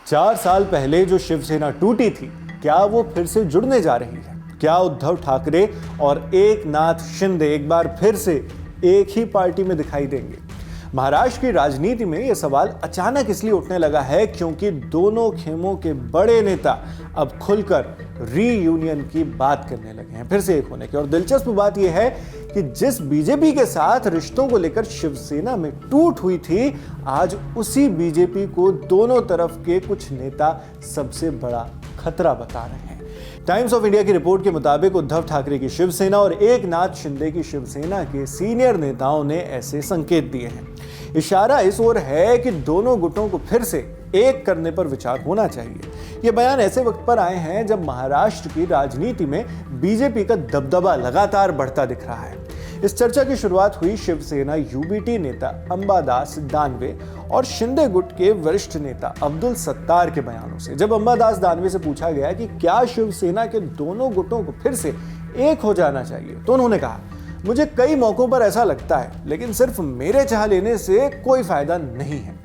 4 साल पहले जो शिवसेना टूटी थी, क्या वो फिर से जुड़ने जा रही है? क्या उद्धव ठाकरे और एकनाथ शिंदे एक बार फिर से एक ही पार्टी में दिखाई देंगे? महाराष्ट्र की राजनीति में यह सवाल अचानक इसलिए उठने लगा है क्योंकि दोनों खेमों के बड़े नेता अब खुलकर रीयूनियन की बात करने लगे हैं, फिर से एक होने की। और दिलचस्प बात यह है कि जिस बीजेपी के साथ रिश्तों को लेकर शिवसेना में टूट हुई थी, आज उसी बीजेपी को दोनों तरफ के कुछ नेता सबसे बड़ा खतरा बता रहे हैं। टाइम्स ऑफ इंडिया की रिपोर्ट के मुताबिक उद्धव ठाकरे की शिवसेना और एकनाथ शिंदे की शिवसेना के सीनियर नेताओं ने ऐसे संकेत दिए हैं। इशारा इस ओर है कि दोनों गुटों को फिर से एक करने पर विचार होना चाहिए। ये बयान ऐसे वक्त पर आए हैं जब महाराष्ट्र की राजनीति में बीजेपी का दबदबा लगातार बढ़ता दिख रहा है। इस चर्चा की शुरुआत हुई शिवसेना यूबीटी नेता अंबादास दानवे और शिंदे गुट के वरिष्ठ नेता अब्दुल सत्तार के बयानों से। जब अंबादास दानवे से पूछा गया कि क्या शिवसेना के दोनों गुटों को फिर से एक हो जाना चाहिए, तो उन्होंने कहा, मुझे कई मौकों पर ऐसा लगता है, लेकिन सिर्फ मेरे चाह लेने से कोई फायदा नहीं है।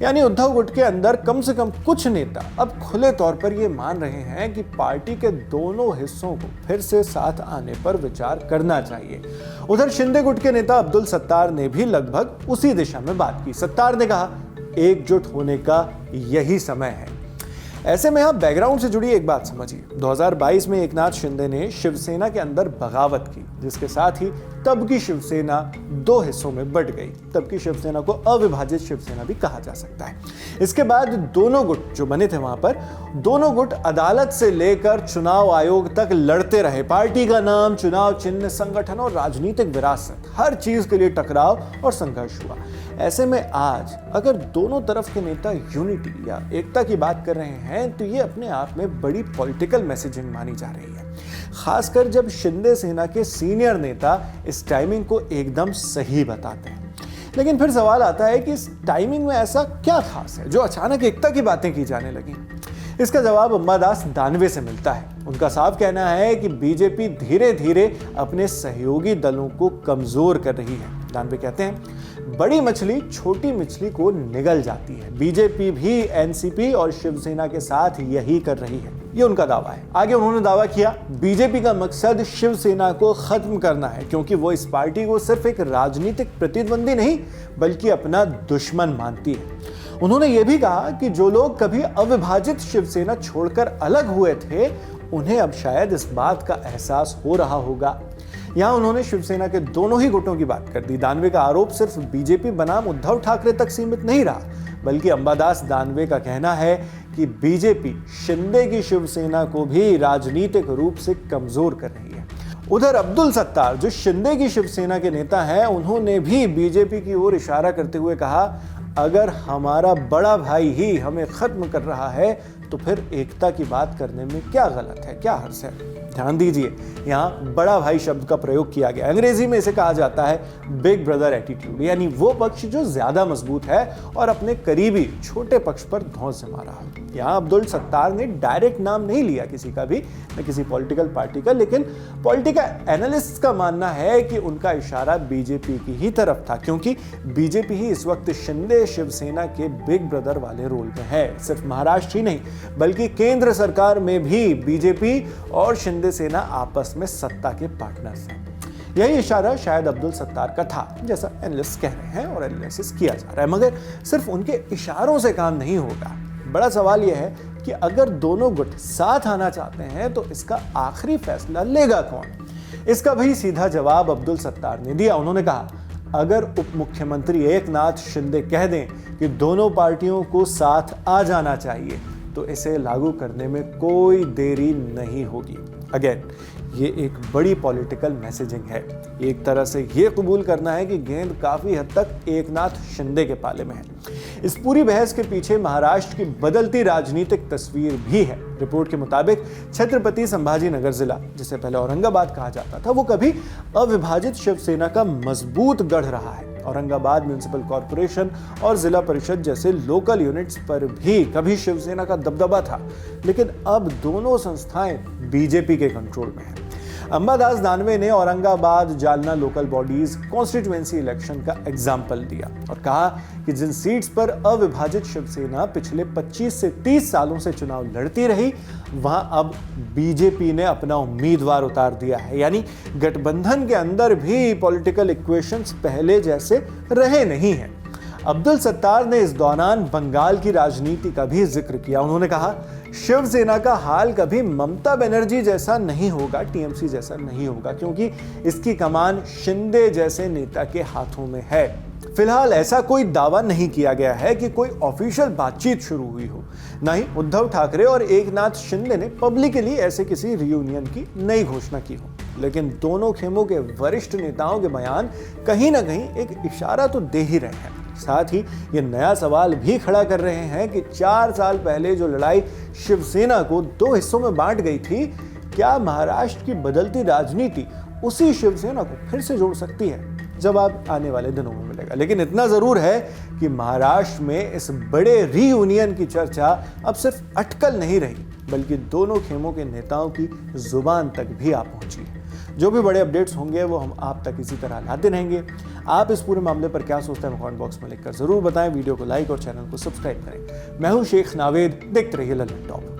यानी उद्धव गुट के अंदर कम से कम कुछ नेता अब खुले तौर पर यह मान रहे हैं कि पार्टी के दोनों हिस्सों को फिर से साथ आने पर विचार करना चाहिए। उधर शिंदे गुट के नेता अब्दुल सत्तार ने भी लगभग उसी दिशा में बात की। सत्तार ने कहा, एकजुट होने का यही समय है। ऐसे में आप बैकग्राउंड से जुड़ी एक बात समझिए। 2022 में एकनाथ शिंदे ने शिवसेना के अंदर बगावत की, जिसके साथ ही तब की शिवसेना दो हिस्सों में बंट गई। तब की शिवसेना को अविभाजित शिवसेना भी कहा जा सकता है। इसके बाद दोनों गुट जो बने थे वहां पर, दोनों गुट अदालत से लेकर चुनाव आयोग तक लड़ते रहे। पार्टी का नाम, चुनाव चिन्ह, संगठन और राजनीतिक विरासत, हर चीज के लिए टकराव और संघर्ष हुआ। ऐसे में आज अगर दोनों तरफ के नेता यूनिटी या एकता की बात कर रहे हैं, तो ये अपने आप में बड़ी पॉलिटिकल मैसेजिंग मानी जा रही है, खासकर जब शिंदे सेना के सीनियर नेता इस टाइमिंग को एकदम सही बताते हैं। लेकिन फिर सवाल आता है कि इस टाइमिंग में ऐसा क्या खास है जो अचानक एकता की बातें की जाने लगी? इसका जवाब अंबादास दानवे से मिलता है। उनका साफ कहना है कि बीजेपी धीरे धीरे अपने सहयोगी दलों को कमजोर कर रही है। दानवे कहते हैं, बड़ी मछली छोटी मछली को निगल जाती है। बीजेपी भी एनसीपी और शिवसेना के साथ यही कर रही है, ये उनका दावा है। आगे उन्होंने दावा किया, बीजेपी का मकसद शिवसेना को खत्म करना है, क्योंकि वो इस पार्टी को सिर्फ एक राजनीतिक प्रतिद्वंदी नहीं बल्कि अपना दुश्मन मानती है। उन्होंने ये भी कहा कि जो लोग कभी अविभाजित शिवसेना छोड़कर अलग हुए थे, उन्हें अब शायद इस बात का एहसास हो रहा होगा। यहां उन्होंने शिवसेना के दोनों ही गुटों की बात कर दी। दानवे का आरोप सिर्फ बीजेपी बनाम उद्धव ठाकरे तक सीमित नहीं रहा, बल्कि अंबादास दानवे का कहना है कि बीजेपी शिंदे की शिवसेना को भी राजनीतिक रूप से कमजोर कर रही है। उधर अब्दुल सत्तार जो शिंदे की शिवसेना के नेता हैं, उन्होंने भी बीजेपी की ओर इशारा करते हुए कहा, अगर हमारा बड़ा भाई ही हमें खत्म कर रहा है तो फिर एकता की बात करने में क्या गलत है, क्या हर्ज है? ध्यान दीजिए, यहाँ बड़ा भाई शब्द का प्रयोग किया गया। अंग्रेजी में इसे कहा जाता है बिग ब्रदर एटीट्यूड, यानी वो पक्ष जो ज्यादा मजबूत है और अपने करीबी छोटे पक्ष पर धौंस जमा रहा है। यहाँ अब्दुल सत्तार ने डायरेक्ट नाम नहीं लिया किसी का भी, न किसी पॉलिटिकल पार्टी का, लेकिन पॉलिटिकल एनालिस्ट का मानना है कि उनका इशारा बीजेपी की ही तरफ था, क्योंकि बीजेपी ही इस वक्त शिंदे शिवसेना के बिग ब्रदर वाले रोल में है। सिर्फ महाराष्ट्र ही नहीं बल्कि केंद्र सरकार में भी बीजेपी और शिंदे सेना आपस में सत्ता के पार्टनर्स हैं। यही इशारा शायद अब्दुल सत्तार का था, जैसा एनालिस्ट कह रहे हैं और एनालिसिस किया जा रहा है। मगर सिर्फ उनके इशारों से काम नहीं होगा। बड़ा सवाल यह है कि अगर दोनों गुट साथ आना चाहते हैं तो इसका आखिरी फैसला लेगा कौन? इसका भी सीधा जवाब अब्दुल सत्तार ने दिया। उन्होंने कहा, अगर उप मुख्यमंत्री एकनाथ शिंदे कह दें कि दोनों पार्टियों को साथ आ जाना चाहिए, तो इसे लागू करने में कोई देरी नहीं होगी। अगेन, ये एक बड़ी पॉलिटिकल मैसेजिंग है। एक तरह से ये कबूल करना है कि गेंद काफी हद तक एकनाथ शिंदे के पाले में है। इस पूरी बहस के पीछे महाराष्ट्र की बदलती राजनीतिक तस्वीर भी है। रिपोर्ट के मुताबिक छत्रपति संभाजीनगर जिला, जिसे पहले औरंगाबाद कहा जाता था, वो कभी अविभाजित शिवसेना का मजबूत गढ़ रहा है। औरंगाबाद म्युनिसिपल कॉर्पोरेशन और जिला परिषद जैसे लोकल यूनिट्स पर भी कभी शिवसेना का दबदबा था, लेकिन अब दोनों संस्थाएं बीजेपी के कंट्रोल में हैं। अंबादास दानवे ने Aurangabad Jalna local bodies constituency election का एग्जाम्पल दिया और कहा कि जिन सीट्स पर अविभाजित शिवसेना पिछले 25 से 30 सालों से चुनाव लड़ती रही, वहां अब बीजेपी ने अपना उम्मीदवार उतार दिया है। यानी गठबंधन के अंदर भी पॉलिटिकल इक्वेशंस पहले जैसे रहे नहीं हैं। अब्दुल सत्तार ने इस दौरान बंगाल की राजनीति का भी जिक्र किया। उन्होंने कहा, शिवसेना का हाल कभी ममता बनर्जी जैसा नहीं होगा, टीएमसी जैसा नहीं होगा, क्योंकि इसकी कमान शिंदे जैसे नेता के हाथों में है। फिलहाल ऐसा कोई दावा नहीं किया गया है कि कोई ऑफिशियल बातचीत शुरू हुई हो। न ही उद्धव ठाकरे और एकनाथ शिंदे ने पब्लिकली ऐसे किसी रियूनियन की नई घोषणा की हो, लेकिन दोनों खेमों के वरिष्ठ नेताओं के बयान कहीं ना कहीं एक इशारा तो दे ही रहे हैं। साथ ही ये नया सवाल भी खड़ा कर रहे हैं कि 4 साल पहले जो लड़ाई शिवसेना को 2 हिस्सों में बांट गई थी, क्या महाराष्ट्र की बदलती राजनीति उसी शिवसेना को फिर से जोड़ सकती है? जवाब आने वाले दिनों में मिलेगा। लेकिन इतना जरूर है कि महाराष्ट्र में इस बड़े रीयूनियन की चर्चा अब सिर्फ अटकल नहीं रही, बल्कि दोनों खेमों के नेताओं की जुबान तक भी आ पहुंची है। जो भी बड़े अपडेट्स होंगे वो हम आप तक इसी तरह लाते रहेंगे। आप इस पूरे मामले पर क्या सोचते हैं कमेंट बॉक्स में लिखकर जरूर बताएं। वीडियो को लाइक और चैनल को सब्सक्राइब करें। मैं हूं शेख नावेद, देखते रहिए लल्लन टॉप।